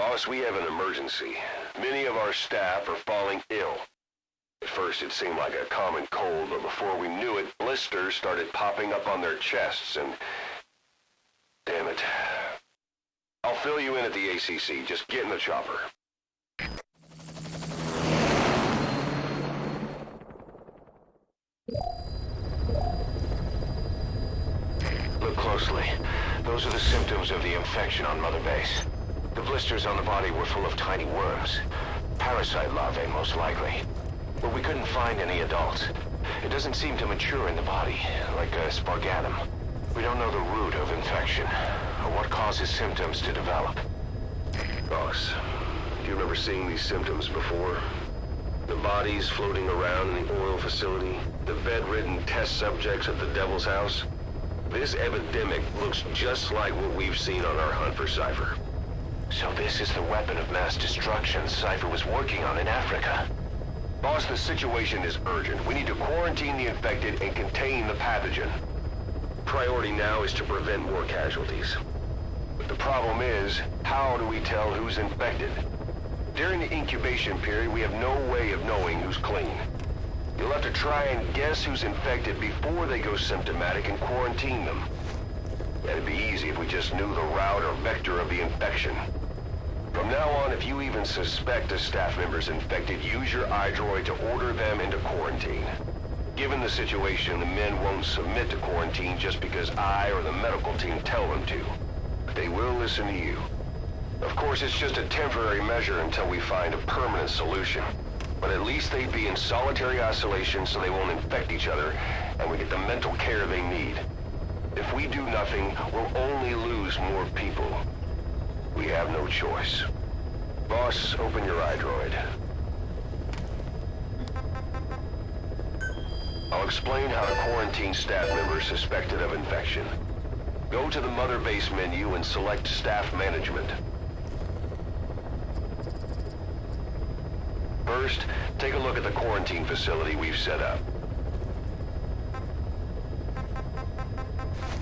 Boss, we have an emergency. Many of our staff are falling ill. At first it seemed like a common cold, but before we knew it, blisters started popping up on their chests and... Damn it. I'll fill you in at the ACC. Just get in the chopper. Look closely. Those are the symptoms of the infection on Mother Base. The blisters on the body were full of tiny worms. Parasite larvae, most likely. But we couldn't find any adults. It doesn't seem to mature in the body, like a spargatum. We don't know the root of infection, or what causes symptoms to develop. Boss, do you remember seeing these symptoms before? The bodies floating around in the oil facility, the bedridden test subjects at the Devil's House. This epidemic looks just like what we've seen on our hunt for Cypher. So this is the weapon of mass destruction Cypher was working on in Africa. Boss, the situation is urgent. We need to quarantine the infected and contain the pathogen. Priority now is to prevent more casualties. But the problem is, how do we tell who's infected? During the incubation period, we have no way of knowing who's clean. You'll have to try and guess who's infected before they go symptomatic and quarantine them. That'd be easy if we just knew the route or vector of the infection. From now on, if you even suspect a staff member's infected, use your iDroid to order them into quarantine. Given the situation, the men won't submit to quarantine just because I or the medical team tell them to. But they will listen to you. Of course, it's just a temporary measure until we find a permanent solution. But at least they'd be in solitary isolation so they won't infect each other, and we get the mental care they need. If we do nothing, we'll only lose more people. We have no choice. Boss, open your iDroid. I'll explain how to quarantine staff members suspected of infection. Go to the Mother Base menu and select Staff Management. First, take a look at the quarantine facility we've set up.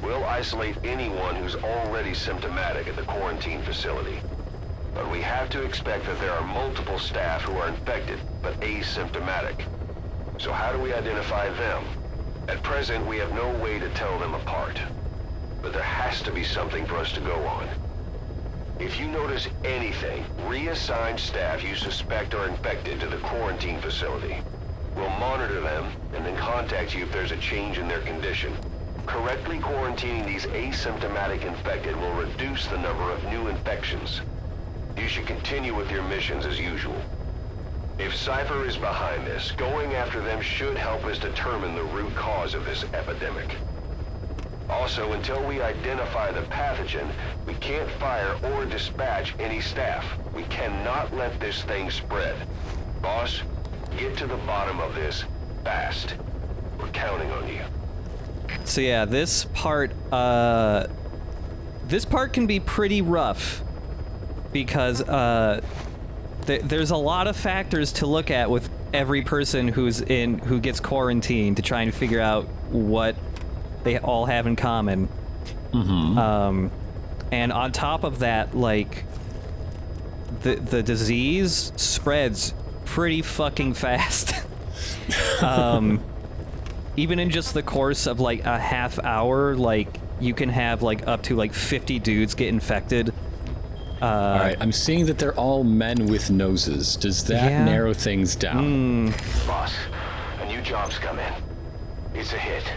We'll isolate anyone who's already symptomatic at the quarantine facility. But we have to expect that there are multiple staff who are infected, but asymptomatic. So how do we identify them? At present, we have no way to tell them apart. But there has to be something for us to go on. If you notice anything, reassign staff you suspect are infected to the quarantine facility. We'll monitor them and then contact you if there's a change in their condition. Correctly quarantining these asymptomatic infected will reduce the number of new infections. You should continue with your missions as usual. If Cypher is behind this, going after them should help us determine the root cause of this epidemic. Also, until we identify the pathogen, we can't fire or dispatch any staff. We cannot let this thing spread. Boss, get to the bottom of this fast. We're counting on you. So yeah, this part can be pretty rough because there's a lot of factors to look at with every person who gets quarantined to try and figure out what they all have in common. Mm-hmm. And on top of that, like the disease spreads pretty fucking fast. Even in just the course of like a half hour, like you can have like up to like 50 dudes get infected. All right, I'm seeing that they're all men with noses. Does that narrow things down? Boss, a new job's come in. It's a hit.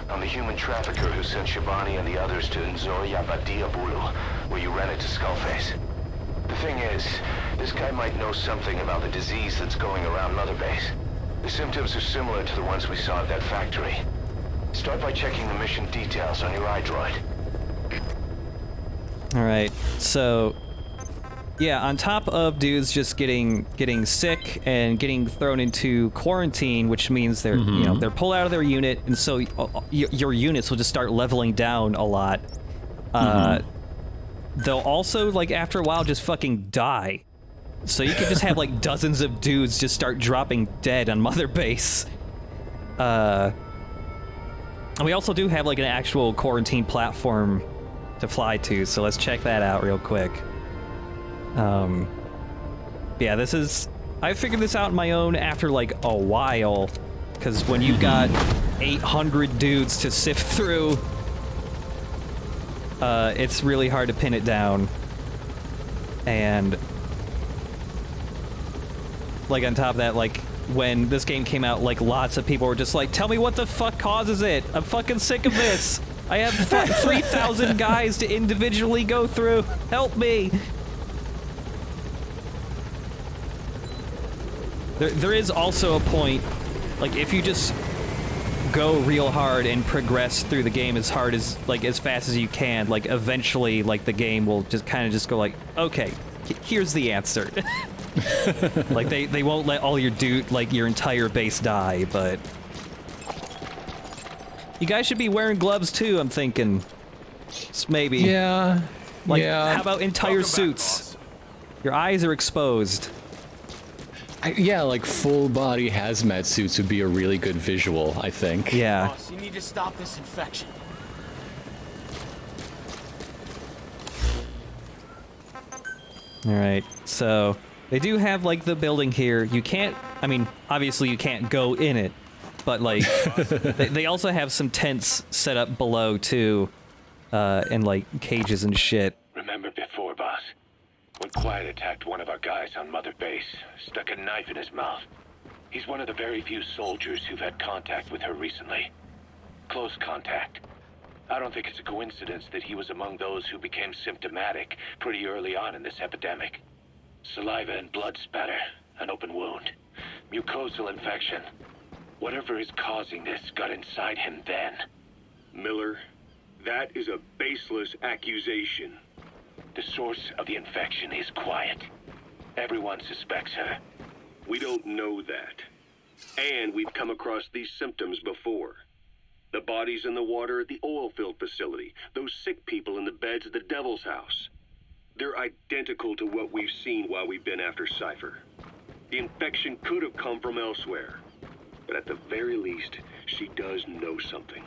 I'm the human trafficker who sent Shabani and the others to Nzoya Badia Bulu, where you ran into Skullface. The thing is, this guy might know something about the disease that's going around Mother Base. The symptoms are similar to the ones we saw at that factory. Start by checking the mission details on your iDroid. Alright, so... yeah, on top of dudes just getting sick and getting thrown into quarantine, which means they're they're pulled out of their unit, and so your units will just start leveling down a lot. They'll also, like, after a while, just fucking die. So you could just have like dozens of dudes just start dropping dead on Mother Base. And we also do have like an actual quarantine platform to fly to, so let's check that out real quick. Yeah, this is... I figured this out on my own after, like, a while. Because when you've got 800 dudes to sift through, it's really hard to pin it down. And... like, on top of that, like, when this game came out, like, lots of people were just like, tell me what the fuck causes it! I'm fucking sick of this! I have 3,000 guys to individually go through! Help me! There is also a point, like, if you just go real hard and progress through the game as hard as, like, as fast as you can, like, eventually, like, the game will just kind of just go like, okay, here's the answer. Like, they won't let all your your entire base die, but... You guys should be wearing gloves too, I'm thinking. Just maybe. Yeah. Like, yeah. how about entire suits? Your eyes are exposed. Yeah, like full body hazmat suits would be a really good visual, I think. Yeah. Boss, you need to stop this infection. Alright, so they do have, like, the building here. You can't, I mean, obviously you can't go in it, but, like, they also have some tents set up below, too, and, like, cages and shit. Remember before, boss? When Quiet attacked one of our guys on Mother Base, stuck a knife in his mouth. He's one of the very few soldiers who've had contact with her recently. Close contact. I don't think it's a coincidence that he was among those who became symptomatic pretty early on in this epidemic. Saliva and blood spatter, an open wound, mucosal infection. Whatever is causing this got inside him then. Miller, that is a baseless accusation. The source of the infection is Quiet. Everyone suspects her. We don't know that. And we've come across these symptoms before. The bodies in the water at the oil field facility, those sick people in the beds at the Devil's House. They're identical to what we've seen while we've been after Cypher. The infection could have come from elsewhere. But at the very least, she does know something.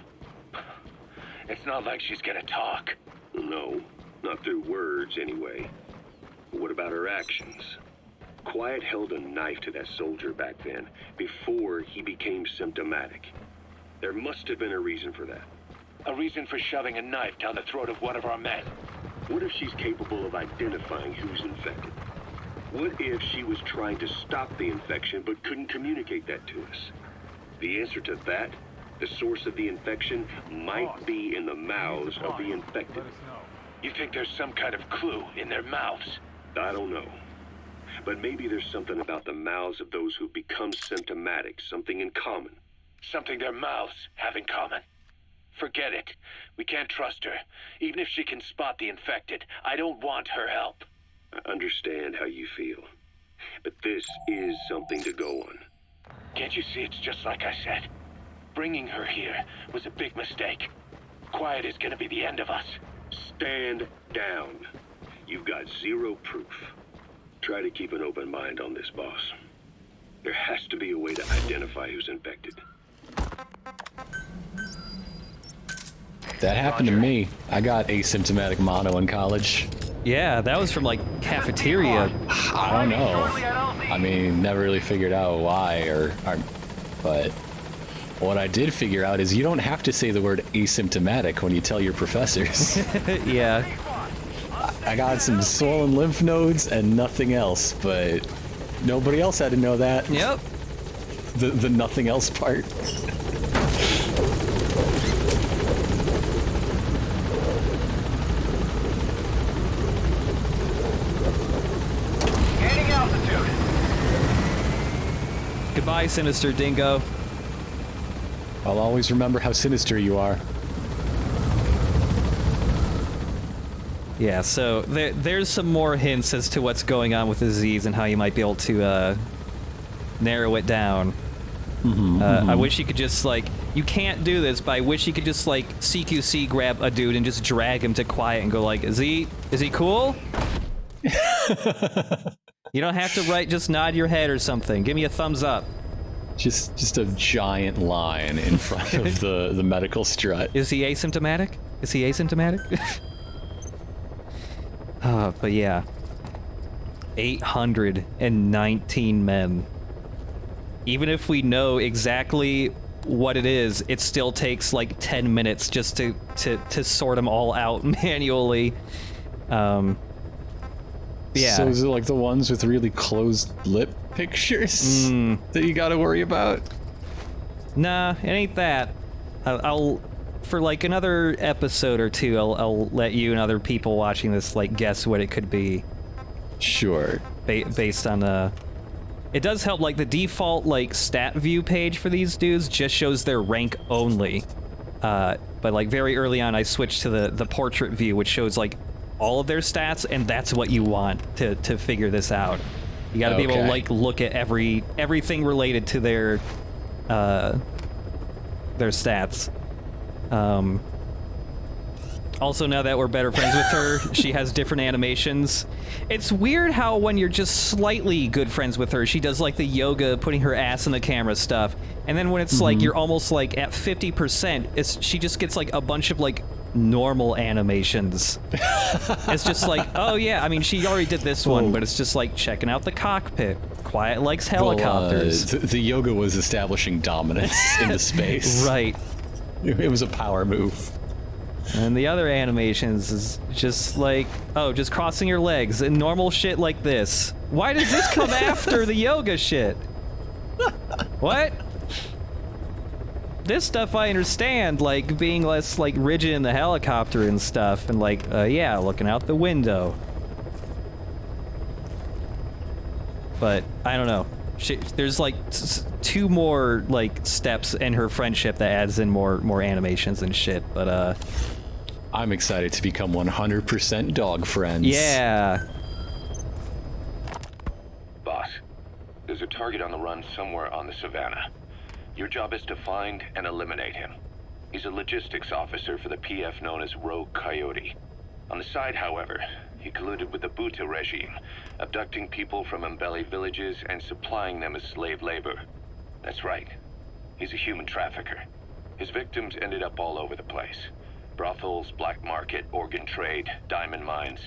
It's not like she's gonna talk. No, not through words anyway. But what about her actions? Quiet held a knife to that soldier back then, before he became symptomatic. There must have been a reason for that. A reason for shoving a knife down the throat of one of our men. What if she's capable of identifying who's infected? What if she was trying to stop the infection but couldn't communicate that to us? The answer to that, the source of the infection, might be in the mouths of the infected. You think there's some kind of clue in their mouths? I don't know. But maybe there's something about the mouths of those who become symptomatic, something in common. Something their mouths have in common. Forget it. We can't trust her. Even if she can spot the infected, I don't want her help. I understand how you feel. But this is something to go on. Can't you see it's just like I said? Bringing her here was a big mistake. Quiet is gonna be the end of us. Stand down. You've got zero proof. Try to keep an open mind on this, boss. There has to be a way to identify who's infected. That happened to me. I got asymptomatic mono in college. Yeah, that was from, like, cafeteria. I don't know. I mean, never really figured out why but what I did figure out is you don't have to say the word asymptomatic when you tell your professors. Yeah. I got some swollen lymph nodes and nothing else, but nobody else had to know that. Yep. The nothing else part. Gaining altitude. Goodbye, Sinister Dingo. I'll always remember how sinister you are. Yeah, so there's some more hints as to what's going on with the disease and how you might be able to narrow it down. I wish you could just, like, you can't do this, but I wish you could just, like, CQC grab a dude and just drag him to Quiet and go like, is he cool? You don't have to just nod your head or something. Give me a thumbs up. Just a giant line in front of the medical strut. Is he asymptomatic? Is he asymptomatic? But yeah. 819 men. Even if we know exactly what it is, it still takes like 10 minutes just to sort them all out manually. Yeah. So is it like the ones with really closed lip pictures that you gotta worry about? Nah, it ain't that. I'll for like another episode or two, I'll let you and other people watching this like guess what it could be. Sure. Based on it does help, like the default like stat view page for these dudes just shows their rank only. But like very early on I switched to the portrait view, which shows like all of their stats, and that's what you want to figure this out. You got to be able to like look at everything related to their stats. Also, now that we're better friends with her, she has different animations. It's weird how when you're just slightly good friends with her, she does like the yoga, putting her ass in the camera stuff. And then when it's like you're almost like at 50%, she just gets like a bunch of like normal animations. It's just like, oh yeah, I mean, she already did this one, but it's just like checking out the cockpit. Quiet likes helicopters. Well, the yoga was establishing dominance into space. Right. It was a power move. And the other animations is just like, oh, just crossing your legs and normal shit like this. Why does this come after the yoga shit? What? This stuff I understand, like being less like rigid in the helicopter and stuff, and like, yeah, looking out the window. But I don't know. There's like two more like steps in her friendship that adds in more animations and shit. But I'm excited to become 100% dog friends. Yeah. Boss, there's a target on the run somewhere on the savannah. Your job is to find and eliminate him. He's a logistics officer for the PF known as Rogue Coyote. On the side, however, he colluded with the Buta regime, abducting people from Mbeli villages and supplying them as slave labor. That's right. He's a human trafficker. His victims ended up all over the place. Brothels, black market, organ trade, diamond mines.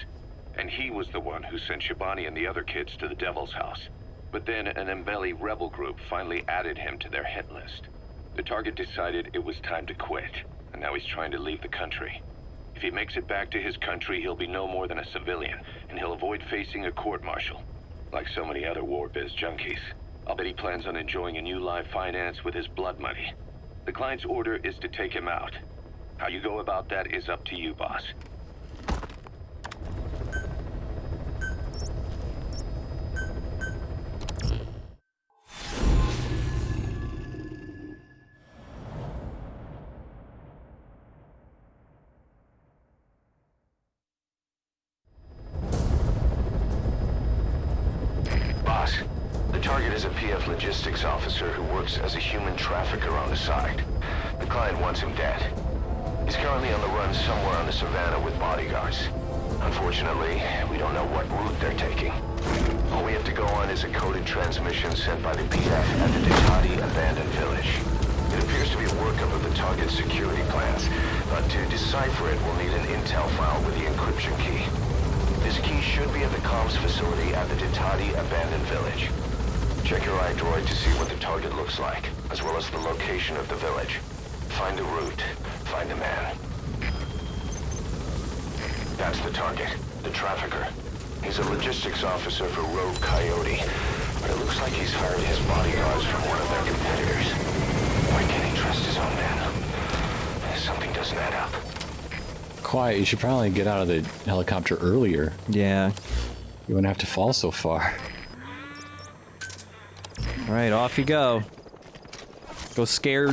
And he was the one who sent Shabani and the other kids to the Devil's House. But then an Mbeli rebel group finally added him to their hit list. The target decided it was time to quit, and now he's trying to leave the country. If he makes it back to his country, he'll be no more than a civilian, and he'll avoid facing a court-martial. Like so many other war biz junkies. I'll bet he plans on enjoying a new live finance with his blood money. The client's order is to take him out. How you go about that is up to you, boss. Boss, the target is a PF logistics officer who works as a human trafficker on the side. The client wants him dead. He's currently on the run somewhere on the savannah with bodyguards. Unfortunately, we don't know what route they're taking. All we have to go on is a coded transmission sent by the PF at the Ditati abandoned village. It appears to be a workup of the target's security plans, but to decipher it, we'll need an intel file with the encryption key. This key should be at the comms facility at the Ditati abandoned village. Check your iDroid to see what the target looks like, as well as the location of the village. Find the route. Find the man. That's the target, the trafficker. He's a logistics officer for Rogue Coyote, but it looks like he's hired his bodyguards from one of their competitors. Why can't he trust his own men? Something doesn't add up. Quiet, you should probably get out of the helicopter earlier. Yeah. You wouldn't have to fall so far. All right, off you go. Go scare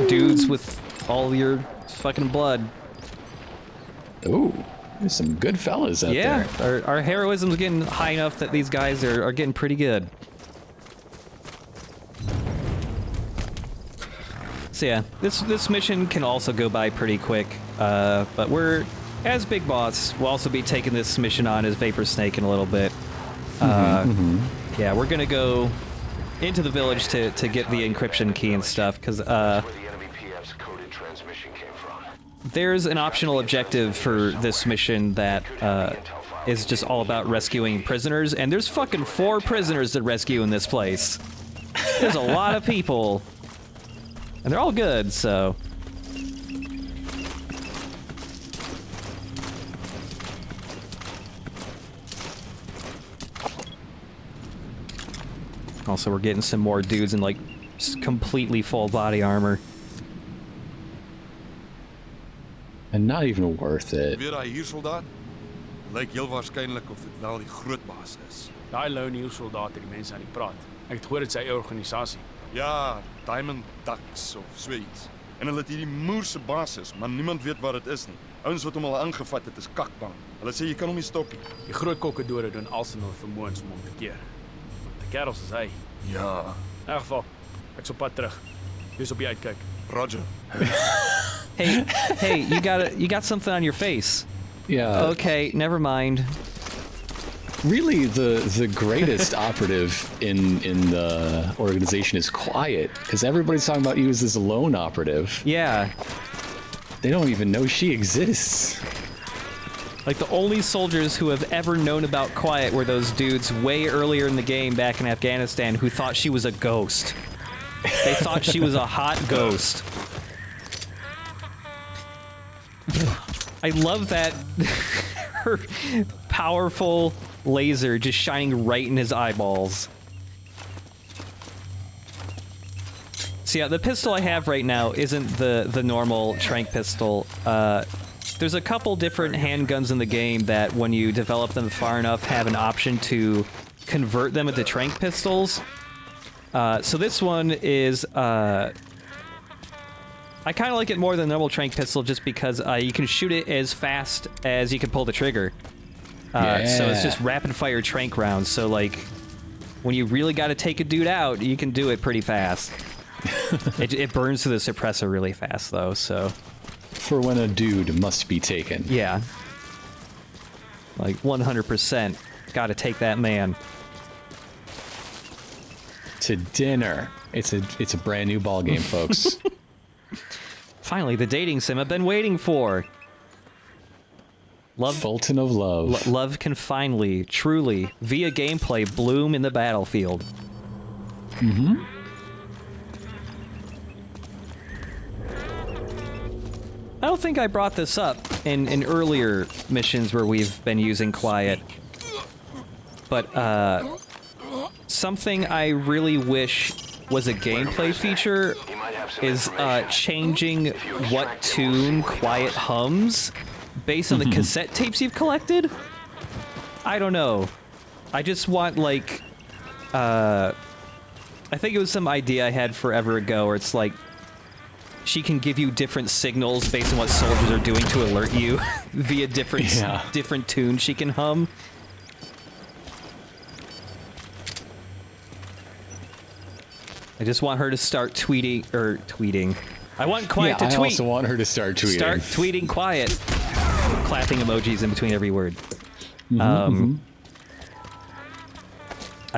dudes with all your fucking blood. Ooh, there's some good fellas out there. Yeah, our heroism's getting high enough that these guys are getting pretty good. So yeah, this mission can also go by pretty quick, but we're, as Big Boss, we'll also be taking this mission on as Vapor Snake in a little bit. Yeah, we're gonna go into the village to get the encryption key and stuff, because there's an optional objective for this mission that is just all about rescuing prisoners, and there's fucking 4 prisoners to rescue in this place. There's a lot of people. And they're all good, so... Also, we're getting some more dudes in, like, completely full body armor. And not even worth it. Weer daai hier soldaat? Lyk heel waarskynlik of dit wel die groot baas is. Daai lone hier soldaat het die mense aan die praat. Ek het gehoor dit is sy eie organisasie. Ja, Diamond Ducks of so iets. En hulle het hierdie moerse basis, maar niemand weet wat dit is nie. Ouens wat hom al aangevat het is kakbang. Hulle sê jy kan hom nie stop nie. Die groot kokkedore doen alles in hulle vermoëns om hom te keer. Die kerels is hy. Ja, In elk geval, ek's op pad terug. Wees op die uitkyk. Roger. Hey, you got something on your face. Yeah. Okay, never mind. Really, the greatest operative in the organization is Quiet, because everybody's talking about you as this lone operative. Yeah. They don't even know she exists. Like, the only soldiers who have ever known about Quiet were those dudes way earlier in the game back in Afghanistan who thought she was a ghost. They thought she was a hot ghost. I love that her powerful laser just shining right in his eyeballs. So yeah, the pistol I have right now isn't the normal tranq pistol. There's a couple different handguns in the game that, when you develop them far enough, have an option to convert them into tranq pistols. So this one is, I kind of like it more than the normal tranq pistol just because you can shoot it as fast as you can pull the trigger. So it's just rapid fire tranq rounds. So like, when you really got to take a dude out, you can do it pretty fast. It burns through the suppressor really fast though, so... For when a dude must be taken. Yeah. Like, 100%. Gotta take that man. To dinner. It's a brand new ball game, folks. Finally, the dating sim I've been waiting for. Love, Fulton of love. love can finally, truly, via gameplay, bloom in the battlefield. Mm-hmm. I don't think I brought this up in earlier missions where we've been using Quiet. But, something I really wish was a gameplay feature is, changing what tune Quiet hums based on the cassette tapes you've collected. I don't know. I just want, like, I think it was some idea I had forever ago where it's like, she can give you different signals based on what soldiers are doing to alert you via different tunes she can hum. I just want her to start tweeting. I want Quiet to tweet. I also want her to start tweeting. Start tweeting Quiet. Clapping emojis in between every word. I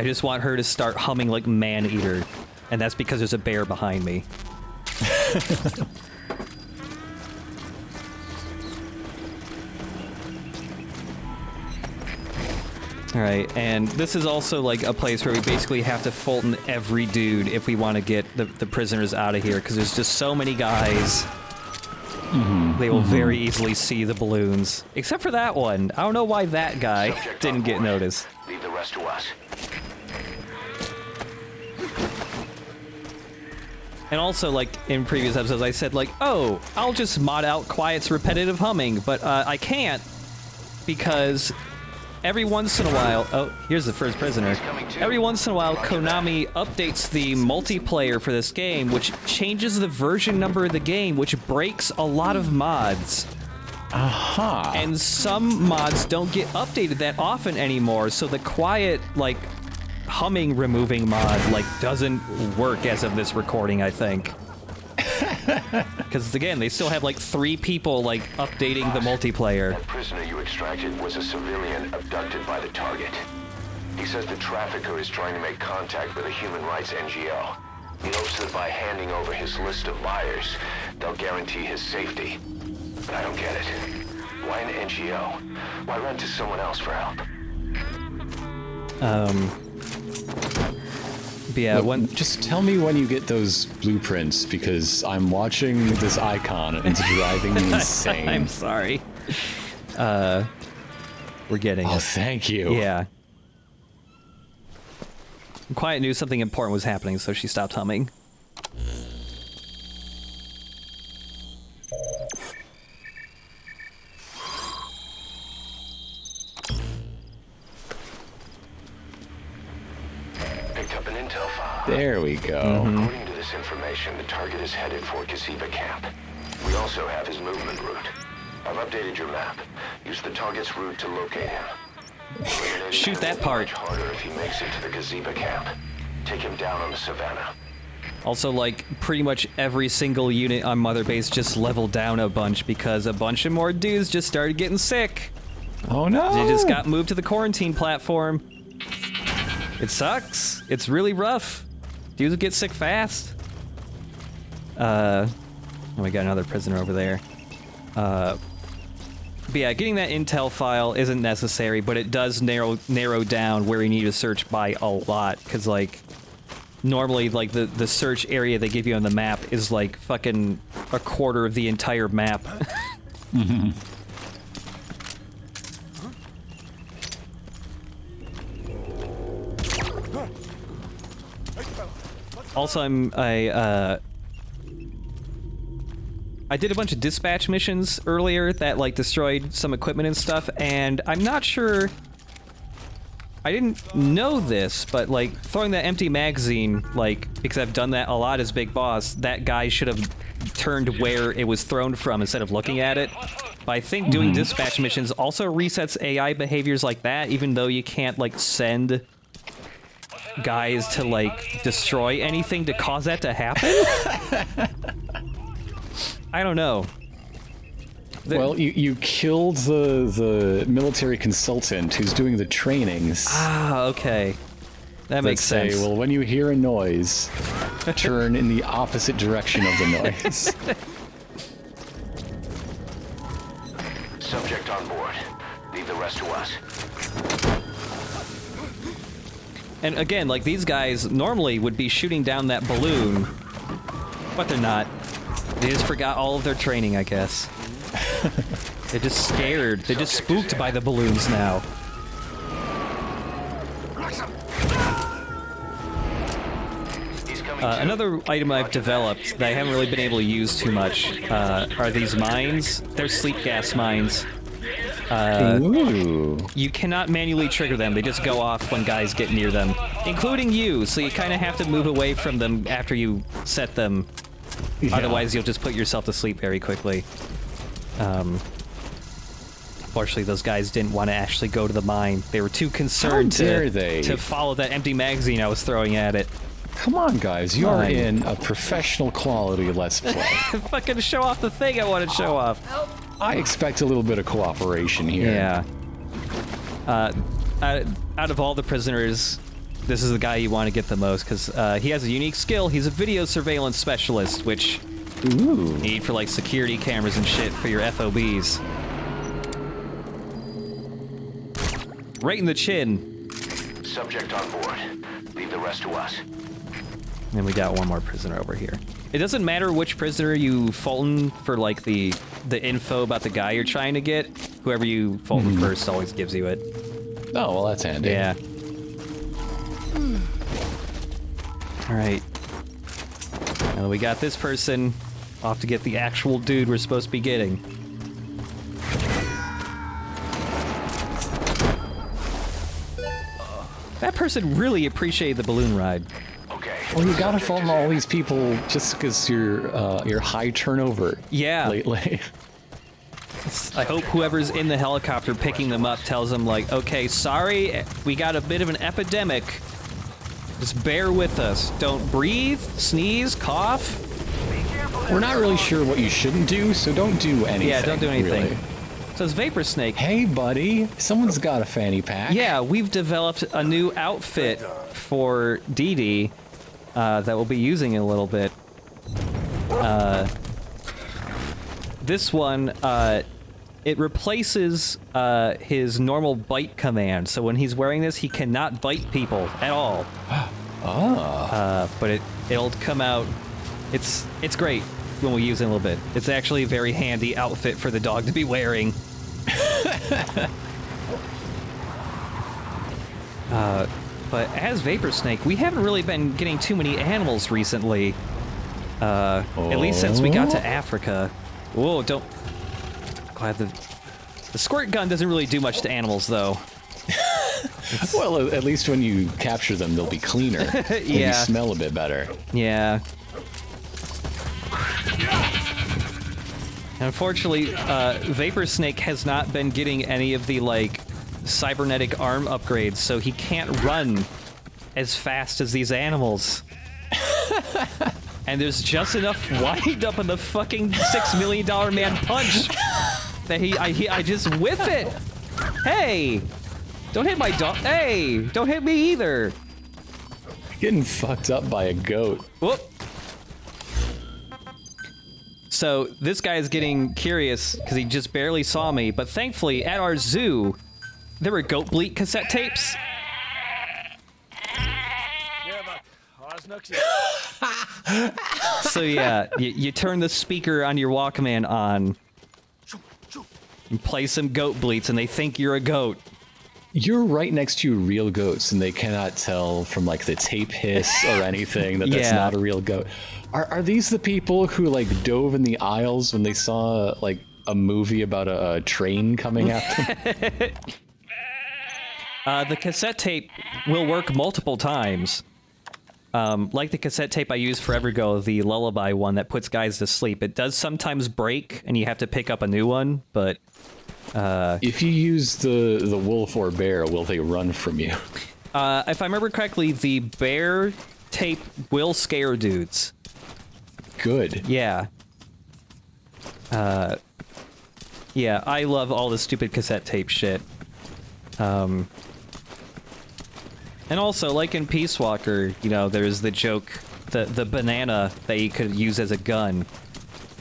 just want her to start humming like Man-Eater, and that's because there's a bear behind me. Alright, and this is also like a place where we basically have to Fulton every dude if we want to get the prisoners out of here, because there's just so many guys. They will very easily see the balloons. Except for that one. I don't know why that guy didn't get noticed. Leave the rest to us. And also, like, in previous episodes, I said, like, oh, I'll just mod out Quiet's repetitive humming, but I can't, because every once in a while... Oh, here's the first prisoner. Every once in a while, Konami updates the multiplayer for this game, which changes the version number of the game, which breaks a lot of mods. Aha. And some mods don't get updated that often anymore, so the Quiet, like... humming removing mod, like, doesn't work as of this recording, I think. Because, again, they still have, like, 3 people, like, updating the multiplayer. That prisoner you extracted was a civilian abducted by the target. He says the trafficker is trying to make contact with a human rights NGO. He hopes that by handing over his list of buyers, they'll guarantee his safety. But I don't get it. Why an NGO? Why run to someone else for help? But yeah, Just tell me when you get those blueprints, because I'm watching this icon and it's driving me insane. I'm sorry. We're getting Oh, it. thank you. Yeah. Quiet knew something important was happening, so she stopped humming. Picked up an intel file. There we go. According to this information, the target is headed for Gazeba Camp. We also have his movement route. I've updated your map. Use the target's route to locate him. Shoot that part. Much harder if he makes it to the Gazeba Camp. Take him down on the savannah. Also, like, pretty much every single unit on Mother Base just leveled down a bunch because a bunch of more dudes just started getting sick. Oh no! They just got moved to the quarantine platform. It sucks. It's really rough. Dudes get sick fast. Oh, we got another prisoner over there. But yeah, getting that intel file isn't necessary, but it does narrow down where you need to search by a lot, because, like, normally, like, the search area they give you on the map is, like, fucking a quarter of the entire map. Also, I did a bunch of dispatch missions earlier that, like, destroyed some equipment and stuff, and I'm not sure... I didn't know this, but, like, throwing that empty magazine, like, because I've done that a lot as Big Boss, that guy should have turned where it was thrown from instead of looking at it. But I think doing dispatch missions also resets AI behaviors like that, even though you can't, like, send guys to, like, destroy anything to cause that to happen? I don't know. Well, you killed the military consultant who's doing the trainings. Ah, okay. That makes sense. Well, when you hear a noise, turn in the opposite direction of the noise. Subject on board. Leave the rest to us. And again, like, these guys normally would be shooting down that balloon, but they're not. They just forgot all of their training, I guess. They're just scared. They're just spooked by the balloons now. Another item I've developed that I haven't really been able to use too much are these mines. They're sleep gas mines. Ooh. You cannot manually trigger them. They just go off when guys get near them, including you, so you kind of have to move away from them after you set them. Yeah. Otherwise, you'll just put yourself to sleep very quickly. Fortunately, those guys didn't want to actually go to the mine. They were too concerned to follow that empty magazine I was throwing at it. Come on, guys. You are in a professional quality Let's Play. Fucking show off the thing I want to show off. I expect a little bit of cooperation here. Yeah. Out of all the prisoners, this is the guy you want to get the most, because he has a unique skill. He's a video surveillance specialist, which you need for, like, security cameras and shit for your FOBs. Right in the chin. Subject on board. Leave the rest to us. And we got one more prisoner over here. It doesn't matter which prisoner you Fulton for, like, the info about the guy you're trying to get. Whoever you Fulton first always gives you it. Oh, well, that's handy. Yeah. Alright. Now that we got this person, off to get the actual dude we're supposed to be getting. That person really appreciated the balloon ride. Okay. Well, you gotta phone all these people just because you're high turnover. Yeah. Lately. I hope whoever's in the helicopter picking them up tells them, like, okay, sorry, we got a bit of an epidemic. Just bear with us. Don't breathe, sneeze, cough. We're not really sure what you shouldn't do, so don't do anything. Yeah, don't do anything. Really. So it's Vapor Snake. Hey, buddy. Someone's got a fanny pack. Yeah, we've developed a new outfit for Dee Dee that we'll be using in a little bit. This one it replaces his normal bite command. So when he's wearing this, he cannot bite people at all. But it'll come out. It's great when we use it a little bit. It's actually a very handy outfit for the dog to be wearing. But as Vapor Snake, we haven't really been getting too many animals recently. At least since we got to Africa. Whoa, don't... Glad the squirt gun doesn't really do much to animals, though. Well, at least when you capture them, they'll be cleaner. Yeah. Maybe smell a bit better. Yeah. Unfortunately, Vapor Snake has not been getting any of the, like, cybernetic arm upgrades, so he can't run as fast as these animals. And there's just enough wind up in the fucking $6 million man punch that I just whiff it. Hey, don't hit my dog. Hey, don't hit me either. Getting fucked up by a goat. Whoop. So this guy is getting curious because he just barely saw me, but thankfully at our zoo, there were goat bleat cassette tapes. So yeah, you turn the speaker on your Walkman on and play some goat bleats and they think you're a goat. You're right next to real goats and they cannot tell from like the tape hiss or anything that that's not a real goat. Are these the people who like dove in the aisles when they saw like a movie about a train coming at them? The cassette tape will work multiple times. Like the cassette tape I use for Evergo, the lullaby one that puts guys to sleep. It does sometimes break, and you have to pick up a new one, but... If you use the wolf or bear, will they run from you? If I remember correctly, the bear tape will scare dudes. Good. Yeah. Yeah, I love all the stupid cassette tape shit. And also, like in Peace Walker, you know, there's the joke, the banana that you could use as a gun,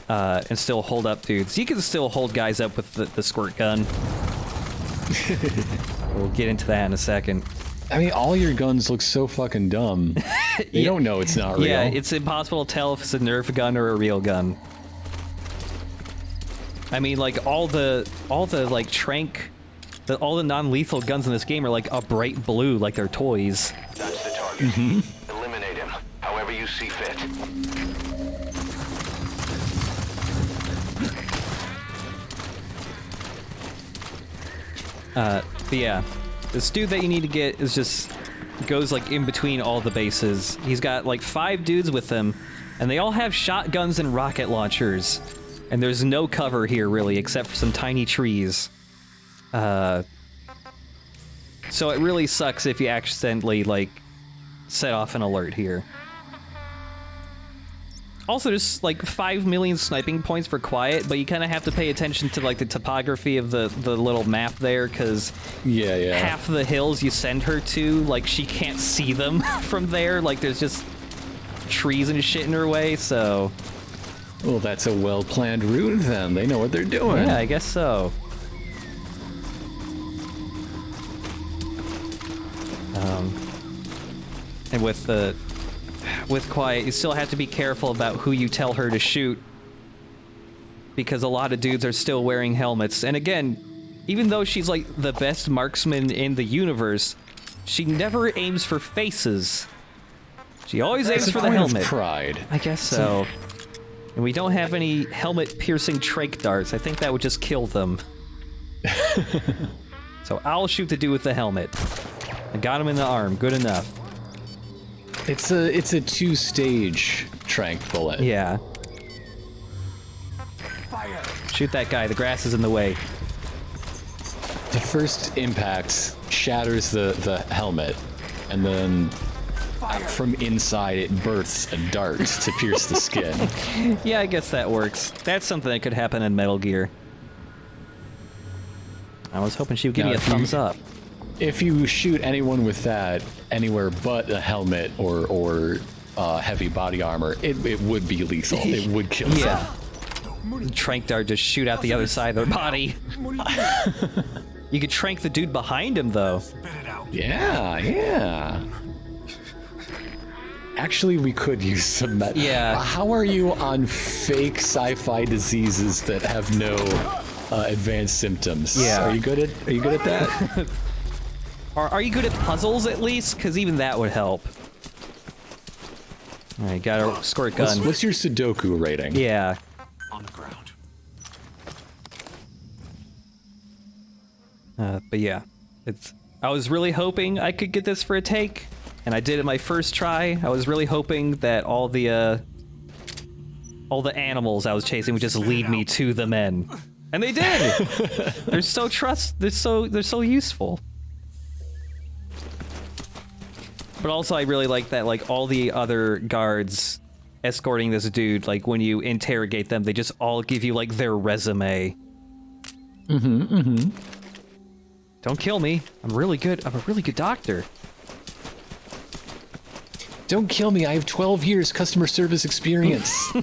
and still hold up dudes. You can still hold guys up with the squirt gun. We'll get into that in a second. I mean, all your guns look so fucking dumb. They don't know it's not real. Yeah, it's impossible to tell if it's a Nerf gun or a real gun. I mean, like, all the like, trank... all the non-lethal guns in this game are like a bright blue, like they're toys. That's the target. Mm-hmm. Eliminate him, however you see fit. But yeah, this dude that you need to get is just goes like in between all the bases. He's got like 5 dudes with him, and they all have shotguns and rocket launchers. And there's no cover here really, except for some tiny trees. So it really sucks if you accidentally, like, set off an alert here. Also, there's, like, 5 million sniping points for Quiet, but you kind of have to pay attention to, like, the topography of the little map there, because half the hills you send her to, like, she can't see them from there. Like, there's just trees and shit in her way, so... Well, that's a well-planned route, then. They know what they're doing. Yeah, I guess so. And with Quiet, you still have to be careful about who you tell her to shoot, because a lot of dudes are still wearing helmets. And again, even though she's like the best marksman in the universe, she never aims for faces. She always aims for the helmet. Of pride. I guess so. And we don't have any helmet-piercing trach darts. I think that would just kill them. So I'll shoot the dude with the helmet. I got him in the arm. Good enough. It's a 2-stage trank bullet. Yeah. Fire. Shoot that guy. The grass is in the way. The first impact shatters the helmet, and then from inside it births a dart to pierce the skin. Yeah, I guess that works. That's something that could happen in Metal Gear. I was hoping she would give me a thumbs up. If you shoot anyone with that anywhere but a helmet or heavy body armor, it would be lethal. It would kill them. trank dart just shoot out the other side of their body. You could trank the dude behind him, though. Yeah. Actually, we could use some med. Yeah. How are you on fake sci-fi diseases that have no advanced symptoms? Yeah. Are you good at that? Are you good at puzzles at least? Because even that would help. All right, got a squirt gun. What's your Sudoku rating? Yeah. On the ground. But yeah, I was really hoping I could get this for a take, and I did it my first try. I was really hoping that all the animals I was chasing would just lead me to the men, and they did. They're so useful. But also, I really like that, like, all the other guards escorting this dude, like, when you interrogate them, they just all give you, like, their resume. Don't kill me. I'm really good. I'm a really good doctor. Don't kill me. I have 12 years customer service experience.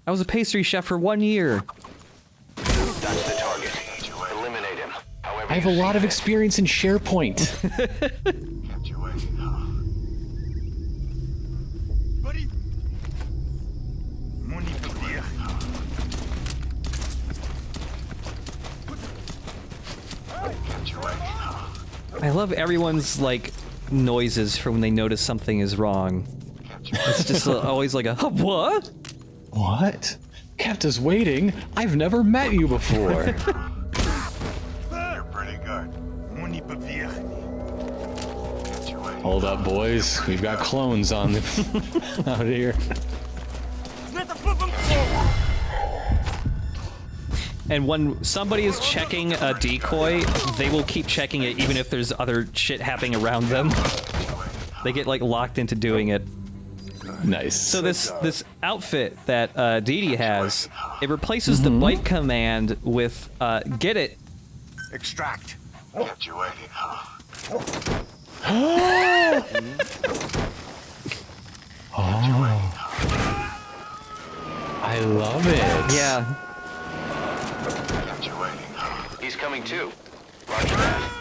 I was a pastry chef for 1 year. That's the target. Eliminate him. However I have a lot of experience in SharePoint. I love everyone's, like, noises for when they notice something is wrong. It's just always like a, what? What? Kept us waiting? I've never met you before. You're pretty good. Hold up, boys. We've got clones on the out here. And when somebody is checking a decoy, they will keep checking it even if there's other shit happening around them. They get, like, locked into doing it. Nice. So this outfit that Dee Dee has, it replaces the bite command with get it. Extract. Kept you waiting, huh? I love it. Yeah. Kept you waiting, huh? He's coming too. Roger that.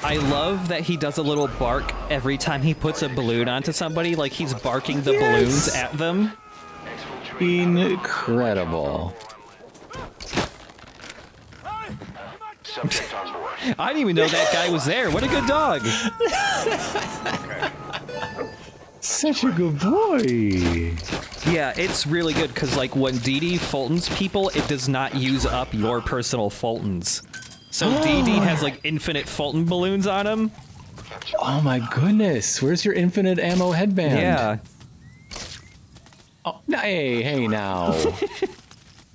I love that he does a little bark every time he puts a balloon onto somebody, like he's barking the balloons at them. Incredible. Subject on board. I didn't even know that guy was there. What a good dog. Such a good boy. Yeah, it's really good because, like, when Dee Dee Fultons people, it does not use up your personal Fultons. So Dee Dee has, like, infinite Fulton balloons on him. Oh my goodness. Where's your infinite ammo headband? Yeah. Oh, hey now.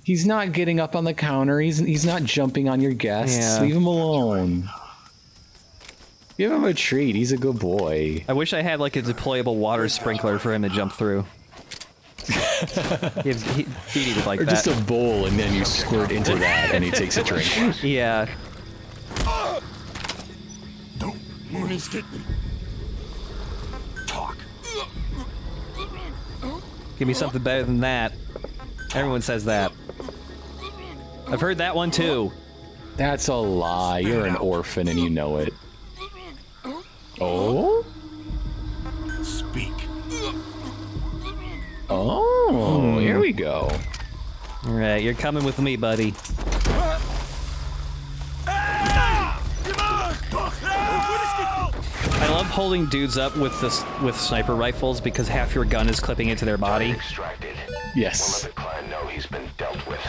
He's not getting up on the counter. He's not jumping on your guests. Yeah. Leave him alone. Give him a treat. He's a good boy. I wish I had, like, a deployable water sprinkler for him to jump through. Dee Dee would like Or that. just a bowl, and then you squirt into that, and he takes a drink. Yeah. Talk. Give me something better than that. Everyone says that. I've heard that one too. That's a lie. You're an orphan, and you know it. Oh? Speak. Oh, here we go. All right, you're coming with me, buddy. I love holding dudes up with sniper rifles because half your gun is clipping into their body. Extracted. Yes. We'll let the clan know he's been dealt with.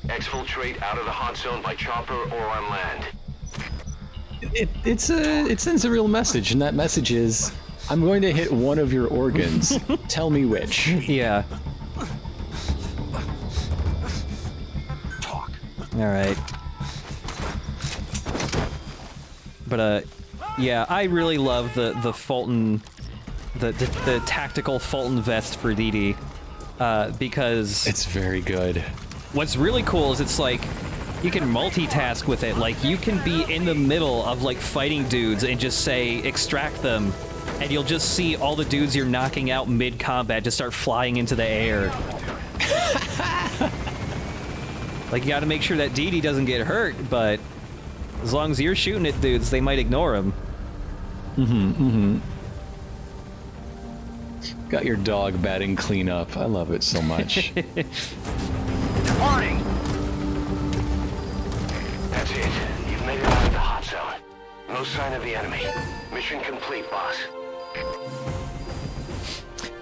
Exfiltrate out of the hot zone by chopper or on land. It sends a real message, and that message is, I'm going to hit one of your organs. Tell me which. Yeah. Talk. All right. But yeah, I really love the Fulton, the tactical Fulton vest for Dee Dee, because It's very good. what's really cool is it's like you can multitask with it. Like, you can be in the middle of, like, fighting dudes and just say, extract them, and you'll just see all the dudes you're knocking out mid-combat just start flying into the air. Like, you gotta make sure that Dee Dee doesn't get hurt, but as long as you're shooting at dudes, they might ignore him. Got your dog batting cleanup. I love it so much. Warning! That's it. You've made it out of the hot zone. No sign of the enemy. Mission complete, boss.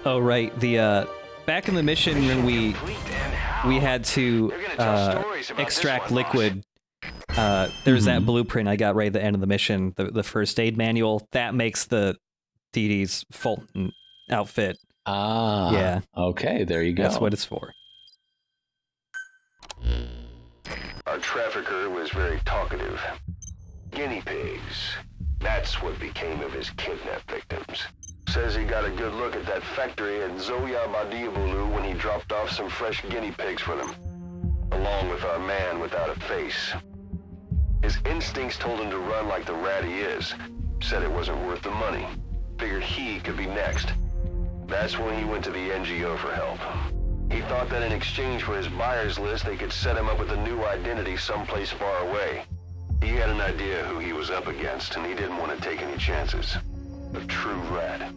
Oh, right. The, back in the mission when we had to, extract liquid, there's that blueprint I got right at the end of the mission, the first aid manual. That makes the Dee Dee's Fulton outfit. Ah. Yeah. Okay, there you go. That's what it's for. Our trafficker was very talkative. Guinea pigs. That's what became of his kidnapped victims. Says he got a good look at that factory at Zoya Badiabulu when he dropped off some fresh guinea pigs for them, along with our man without a face. His instincts told him to run like the rat he is. Said it wasn't worth the money. Figured he could be next. That's when he went to the NGO for help. He thought that in exchange for his buyer's list, they could set him up with a new identity someplace far away. He had an idea who he was up against, and he didn't want to take any chances. A true rat.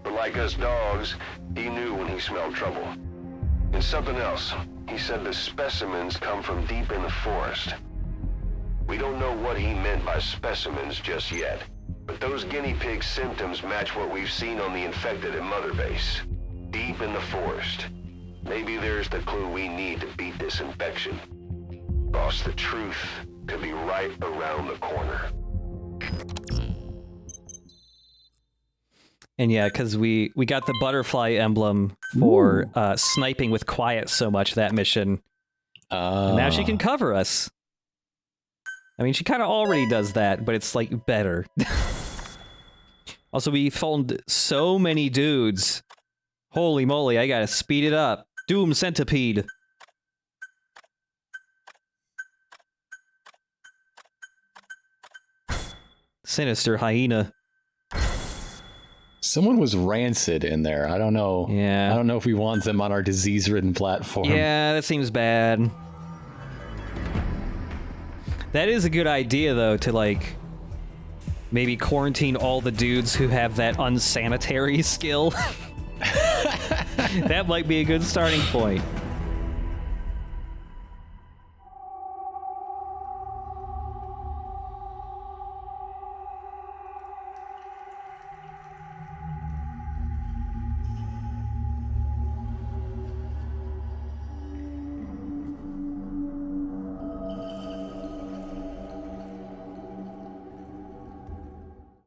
But like us dogs, he knew when he smelled trouble. And something else. He said the specimens come from deep in the forest. We don't know what he meant by specimens just yet, but those guinea pig symptoms match what we've seen on the infected at Mother Base. Deep in the forest. Maybe there's the clue we need to beat this infection. Boss, the truth could be right around the corner. And yeah, because we got the butterfly emblem for sniping with quiet so much that mission. And now she can cover us. I mean, she kind of already does that, but it's, like, better. Also, we found so many dudes. Holy moly, I gotta speed it up. Doom Centipede. Sinister Hyena. Someone was rancid in there. I don't know. Yeah. I don't know if we want them on our disease-ridden platform. Yeah, that seems bad. That is a good idea, though, to, like, maybe quarantine all the dudes who have that unsanitary skill. That might be a good starting point.